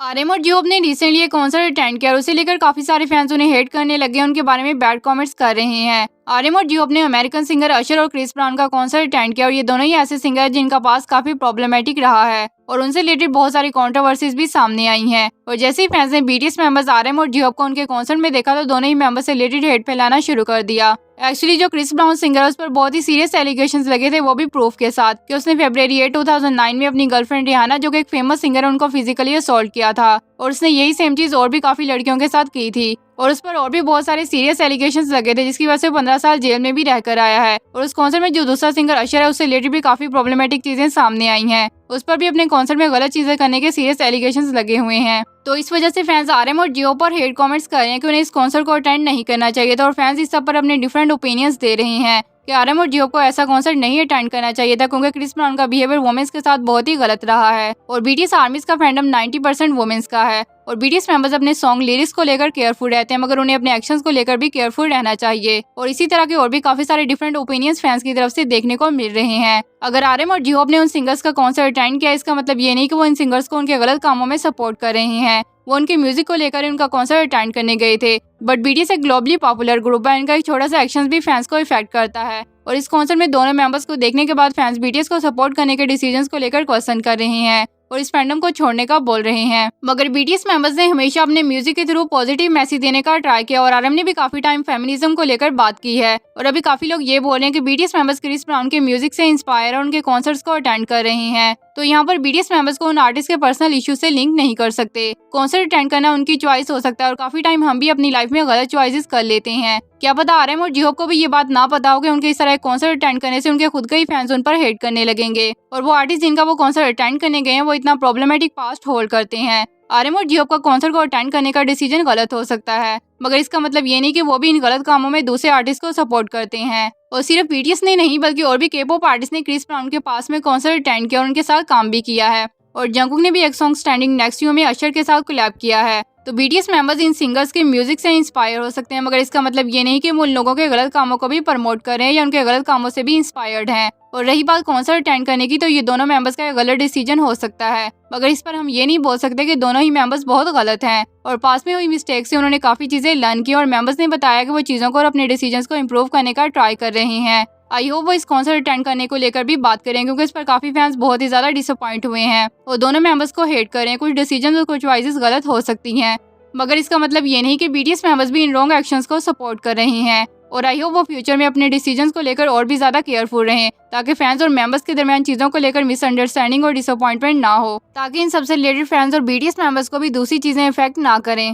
आर्यन और जियोब ने रिसेंटली एक कॉन्सर्ट अटेंड किया और उसे लेकर काफी सारे फैंस उन्हें हेट करने लगे, उनके बारे में बैड कमेंट्स कर रहे हैं। आर्यन और जियोब ने अमेरिकन सिंगर अशर और क्रिस ब्राउन का कॉन्सर्ट अटेंड किया और ये दोनों ही ऐसे सिंगर हैं जिनका पास काफी प्रॉब्लमेटिक रहा है और उनसे रिलेटेड बहुत सारी कंट्रोवर्सीज भी सामने आई हैं। और जैसे ही फैंस ने बीटीएस मेंबर्स आर्यन और जियोब को उनके कॉन्सर्ट में देखा तो दोनों ही मेंबर्स से रिलेटेड हेट फैलाना शुरू कर दिया। एक्चुअली जो क्रिस ब्राउन सिंगर है उस पर बहुत ही सीरियस एलिगेशंस लगे थे, वो भी प्रूफ के साथ कि उसने फरवरी 8, 2009 में अपनी गर्लफ्रेंड रिहाना, जो कि एक फेमस सिंगर है, उनको फिजिकली असॉल्ट किया था और उसने यही सेम चीज और भी काफी लड़कियों के साथ की थी और उस पर और भी बहुत सारे सीरियस एलिगेशंस लगे थे, जिसकी वजह से 15 साल जेल में भी रहकर आया है। और उस कॉन्सर्ट में जो दूसरा सिंगर अशर है उससे रिलेटेड भी काफी प्रॉब्लमेटिक चीजें सामने आई हैं, उस पर भी अपने कॉन्सर्ट में गलत चीजें करने के सीरियस एलिगेशंस लगे हुए हैं। तो इस वजह से फैंस आर्यन और जियो पर हेट कमेंट्स कर रहे हैं कि उन्हें इस कॉन्सर्ट को अटेंड नहीं करना चाहिए था और फैंस इस सब पर अपने डिफरेंट ओपिनियंस दे रहे हैं कि आर्यन और जियो को ऐसा कॉन्सर्ट नहीं अटेंड करना चाहिए था क्योंकि क्रिस ब्राउन का बिहेवियर वुमेन्स के साथ बहुत ही गलत रहा है और बीटीएस आर्मीज का फैंडम 90% वुमेन्स का है और बीटीएस मेंबर्स अपने सॉन्ग लिरिक्स को लेकर केयरफुल रहते हैं, मगर उन्हें अपने एक्शंस को लेकर भी केयरफुल रहना चाहिए। और इसी तरह के और भी काफी सारे डिफरेंट ओपिनियंस फैंस की तरफ से देखने को मिल रहे हैं। अगर आर्यन और जियोब ने उन सिंगर्स का कॉन्सर्ट अटेंड किया, इसका मतलब ये नहीं कि वो इन सिंगर्स को उनके गलत कामों में सपोर्ट कर रहे हैं। वो उनके म्यूजिक को लेकर उनका कॉन्सर्ट अटेंड करने गए थे, बट बीटीएस एक ग्लोबली पॉपुलर ग्रुप है, इनका एक छोटा सा एक्शन भी फैंस को इफेक्ट करता है और इस कॉन्सर्ट में दोनों मेंबर्स को देखने के बाद फैंस बीटीएस को सपोर्ट करने के डिसीजंस को लेकर क्वेश्चन कर रहे हैं और इस फैंडम को छोड़ने का बोल रहे हैं। मगर बीटीएस मेंबर्स ने हमेशा अपने म्यूजिक के थ्रू पॉजिटिव मैसेज देने का ट्राई किया और आर्यन ने भी काफी टाइम फेमिनिज्म को लेकर बात की है और अभी काफी लोग ये बोल रहे हैं कि बीटीएस मेंबर्स क्रिस ब्राउन के म्यूजिक से इंस्पायर और उनके कॉन्सर्ट्स को अटेंड कर रहे हैं। तो यहाँ पर बीटीएस मेंबर्स को उन आर्टिस्ट के पर्सनल इश्यू से लिंक नहीं कर सकते। कॉन्सर्ट अटेंड करना उनकी चॉइस हो सकता है और काफी टाइम हम भी अपनी लाइफ में गलत चॉइसेस कर लेते हैं। क्या पता आर्यन और जियोब को भी ये बात ना पता हो कि उनके इस तरह कॉन्सर्ट अटेंड करने से उनके खुद के ही फैंस उन पर हेट करने लगेंगे और वो आर्टिस्ट जिनका वो कॉन्सर्ट अटेंड करने गए हैं वो इतना प्रॉब्लमेटिक पास्ट होल्ड करते हैं। आर्यन और जियोब का कॉन्सर्ट को अटेंड करने का डिसीजन गलत हो सकता है, मगर इसका मतलब ये नहीं कि वो भी इन गलत कामों में दूसरे आर्टिस्ट को सपोर्ट करते हैं। और सिर्फ बीटीएस ने नहीं बल्कि और भी के-पॉप आर्टिस्ट ने क्रिस ब्राउन के पास में कॉन्सर्ट अटेंड किया और उनके साथ काम भी किया है और जंगकुक ने भी एक सॉन्ग स्टैंडिंग नेक्स्ट यू में अशर के साथ कोलैब किया है। तो बीटीएस मेंबर्स इन सिंगर्स के म्यूजिक से इंस्पायर हो सकते हैं, मगर इसका मतलब ये नहीं कि वो उन लोगों के गलत कामों को भी प्रमोट कर रहे हैं या उनके गलत कामों से भी इंस्पायर्ड हैं। और रही बात कॉन्सर्ट अटेंड करने की, तो ये दोनों मेंबर्स का गलत डिसीजन हो सकता है, मगर इस पर हम ये नहीं बोल सकते कि दोनों ही मेंबर्स बहुत गलत हैं और पास में हुई मिस्टेक से उन्होंने काफी चीजें लर्न की और मेंबर्स ने बताया कि वो चीजों को और अपने डिसीजंस को इम्प्रूव करने का ट्राई कर रहे हैं। आई होप वो इस कॉन्सर्ट अटेंड करने को लेकर भी बात करें क्योंकि इस पर काफी फैंस बहुत ही ज्यादा डिसअपॉइंट हुए हैं और दोनों मेंबर्स को हेट करें। कुछ डिसीजन और कुछ चॉइसेस गलत हो सकती हैं, मगर इसका मतलब ये नहीं कि बीटीएस मेंबर्स भी इन रॉन्ग एक्शंस को सपोर्ट कर रहे हैं। और आई होप वो फ्यूचर में अपने डिसीजंस को लेकर और भी ज्यादा केयरफुल रहें ताकि फैंस और मेंबर्स के दरमियान चीजों को लेकर मिसअंडरस्टैंडिंग और डिसअपॉइंटमेंट ना हो, ताकि इन सबसे रिलेटेड फैंस और बीटीएस मेंबर्स को भी दूसरी चीजें इफेक्ट ना करें।